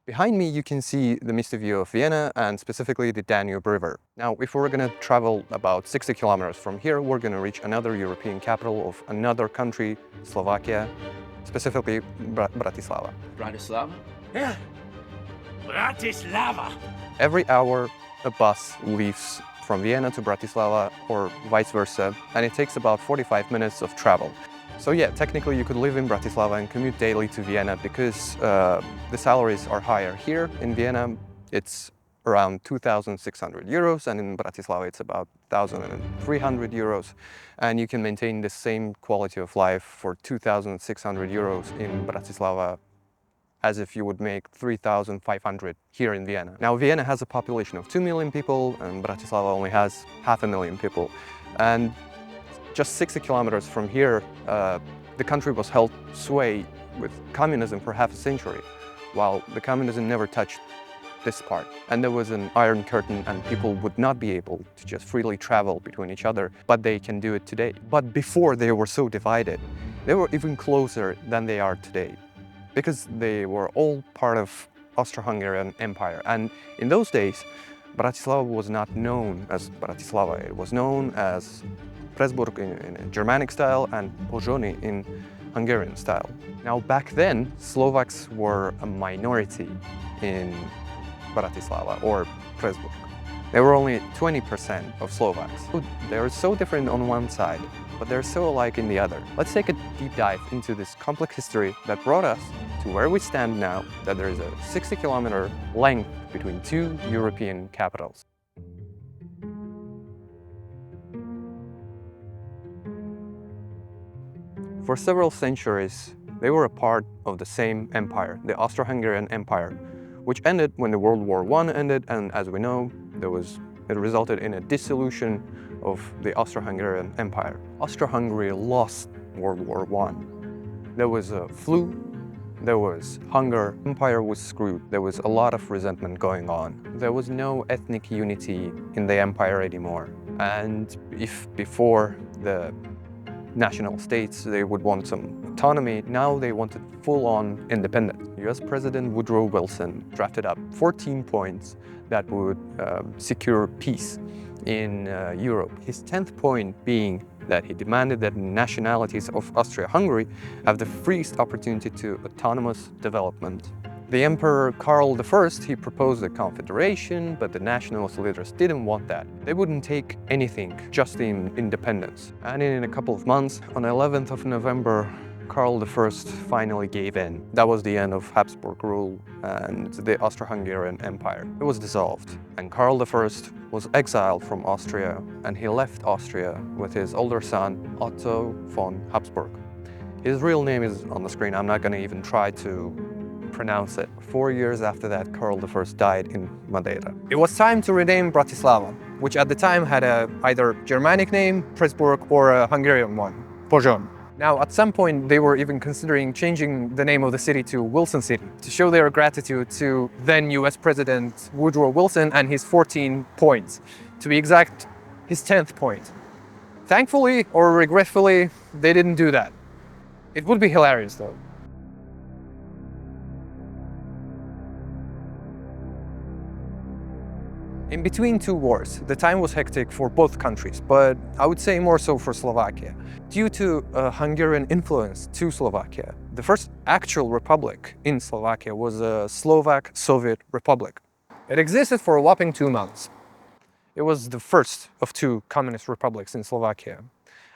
Behind me, you can see the misty view of Vienna and specifically the Danube River. Now, if we're going to travel about 60 kilometers from here, we're going to reach another European capital of another country, Slovakia, specifically Bratislava. Bratislava? Yeah. Bratislava! Every hour, a bus leaves from Vienna to Bratislava or vice versa, and it takes about 45 minutes of travel. So yeah, technically you could live in Bratislava and commute daily to Vienna because the salaries are higher. Here in Vienna, it's around 2,600 euros, and in Bratislava it's about 1,300 euros. And you can maintain the same quality of life for 2,600 euros in Bratislava as if you would make 3,500 here in Vienna. Now, Vienna has a population of 2 million people, and Bratislava only has 500,000 people. And just 60 kilometers from here, the country was held sway with communism for half a century, while the communism never touched this part. And there was an iron curtain, and people would not be able to just freely travel between each other, but they can do it today. But before they were so divided, they were even closer than they are today, because they were all part of Austro-Hungarian Empire. And in those days, Bratislava was not known as Bratislava. It was known as Pressburg in Germanic style and Pozsony in Hungarian style. Now, back then, Slovaks were a minority in Bratislava or Pressburg. They were only 20% of Slovaks. They are so different on one side, but they're so alike in the other. Let's take a deep dive into this complex history that brought us to where we stand now, that there is a 60-kilometer length between two European capitals. For several centuries, they were a part of the same empire, the Austro-Hungarian Empire, which ended when the World War I ended, and as we know, it resulted in a dissolution of the Austro-Hungarian Empire. Austro-Hungary lost World War I. There was a flu, there was hunger, the empire was screwed, there was a lot of resentment going on. There was no ethnic unity in the empire anymore. And if before the national states, they would want some autonomy, now they wanted full-on independence. US President Woodrow Wilson drafted up 14 points that would secure peace in Europe. His 10th point being that he demanded that nationalities of Austria-Hungary have the freest opportunity to autonomous development. The Emperor Karl I, he proposed a confederation, but the nationalist leaders didn't want that. They wouldn't take anything, just in independence. And in a couple of months, on the 11th of November, Karl I finally gave in. That was the end of Habsburg rule and the Austro-Hungarian Empire. It was dissolved, and Karl I was exiled from Austria, and he left Austria with his older son, Otto von Habsburg. His real name is on the screen. I'm not going to even try to pronounce it. 4 years after that, Karl I died in Madeira. It was time to rename Bratislava, which at the time had either Germanic name, Pressburg, or a Hungarian one, Pozsony. Now, at some point, they were even considering changing the name of the city to Wilson City to show their gratitude to then US President Woodrow Wilson and his 14 points. To be exact, his 10th point. Thankfully, or regretfully, they didn't do that. It would be hilarious, though. In between two wars, the time was hectic for both countries, but I would say more so for Slovakia. Due to a Hungarian influence to Slovakia, the first actual republic in Slovakia was a Slovak Soviet Republic. It existed for a whopping 2 months. It was the first of two communist republics in Slovakia,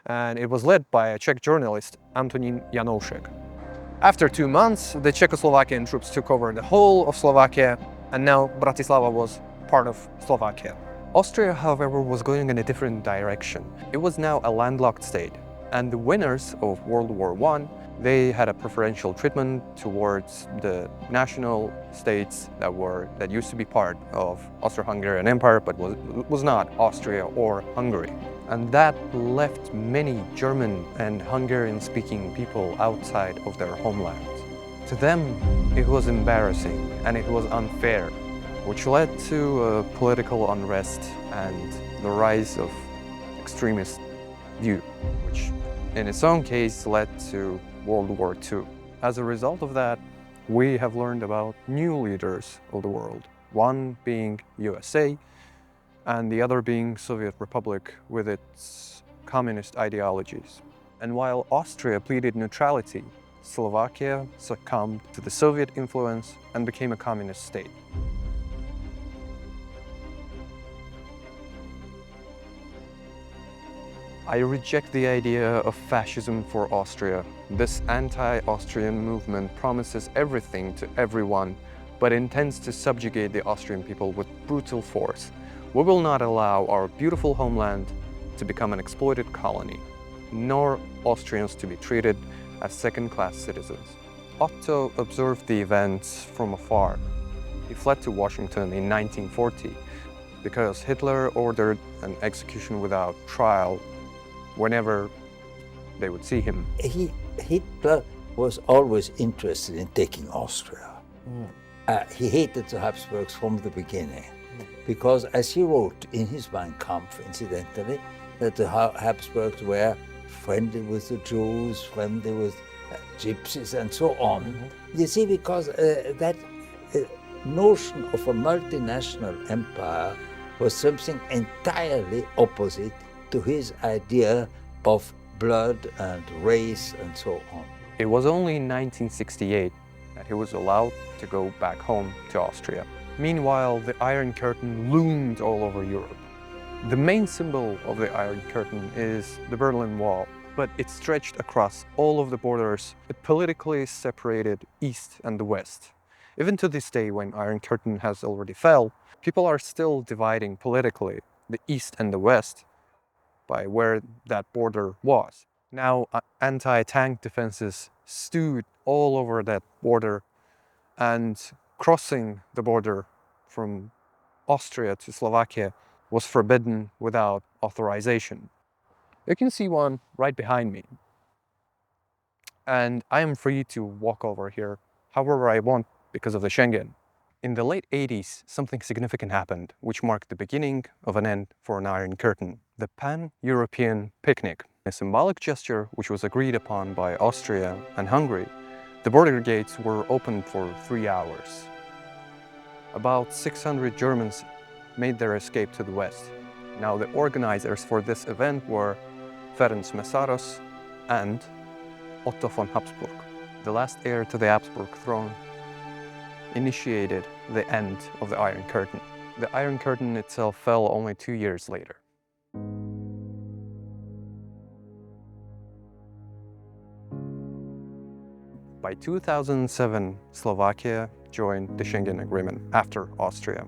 and it was led by a Czech journalist, Antonín Janoušek. After 2 months, the Czechoslovakian troops took over the whole of Slovakia, and now Bratislava was part of Slovakia. Austria, however, was going in a different direction. It was now a landlocked state, and the winners of World War I, they had a preferential treatment towards the national states that used to be part of Austro-Hungarian Empire, but was not Austria or Hungary. And that left many German and Hungarian-speaking people outside of their homeland. To them, it was embarrassing and it was unfair, which led to political unrest and the rise of extremist view, which in its own case led to World War II. As a result of that, we have learned about new leaders of the world, one being USA and the other being Soviet Republic with its communist ideologies. And while Austria pleaded neutrality, Slovakia succumbed to the Soviet influence and became a communist state. I reject the idea of fascism for Austria. This anti-Austrian movement promises everything to everyone, but intends to subjugate the Austrian people with brutal force. We will not allow our beautiful homeland to become an exploited colony, nor Austrians to be treated as second-class citizens. Otto observed the events from afar. He fled to Washington in 1940 because Hitler ordered an execution without trial whenever they would see him. Hitler was always interested in taking Austria. He hated the Habsburgs from the beginning, because as he wrote in his Mein Kampf, incidentally, that the Habsburgs were friendly with the Jews, friendly with gypsies and so on. You see, because that notion of a multinational empire was something entirely opposite to his idea of blood and race and so on. It was only in 1968 that he was allowed to go back home to Austria. Meanwhile, the Iron Curtain loomed all over Europe. The main symbol of the Iron Curtain is the Berlin Wall, but it stretched across all of the borders. It politically separated East and the West. Even to this day, when Iron Curtain has already fell, people are still dividing politically the East and the West by where that border was. Now, anti-tank defenses stood all over that border, and crossing the border from Austria to Slovakia was forbidden without authorization. You can see one right behind me. And I am free to walk over here however I want because of the Schengen. In the late 80s, something significant happened, which marked the beginning of an end for an Iron Curtain. The Pan-European Picnic, a symbolic gesture which was agreed upon by Austria and Hungary. The border gates were opened for 3 hours. About 600 Germans made their escape to the west. Now, the organizers for this event were Ferenc Mészáros and Otto von Habsburg. The last heir to the Habsburg throne initiated the end of the Iron Curtain. The Iron Curtain itself fell only 2 years later. By 2007, Slovakia joined the Schengen Agreement after Austria.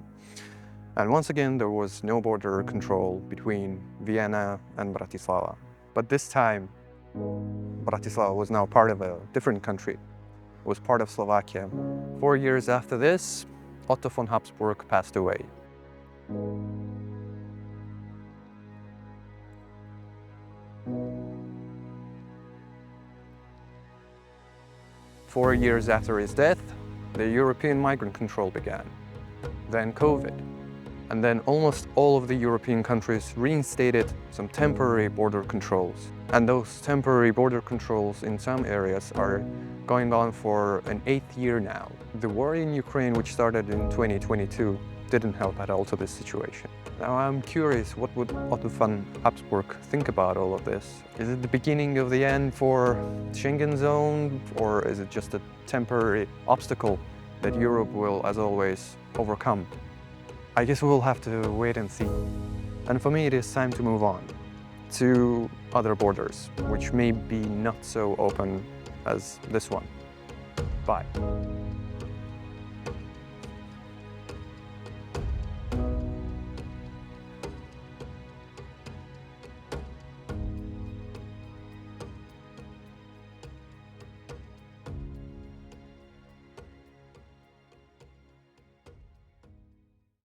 And once again, there was no border control between Vienna and Bratislava. But this time, Bratislava was now part of a different country. It was part of Slovakia. 4 years after this, Otto von Habsburg passed away. Four years after his death, the European migrant control began. Then COVID. And then almost all of the European countries reinstated some temporary border controls. And those temporary border controls in some areas are going on for an 8th year now. The war in Ukraine, which started in 2022, didn't help at all to this situation. Now I'm curious, what would Otto von Habsburg think about all of this? Is it the beginning of the end for Schengen zone, or is it just a temporary obstacle that Europe will, as always, overcome? I guess we'll have to wait and see. And for me, it is time to move on to other borders, which may be not so open as this one. Bye.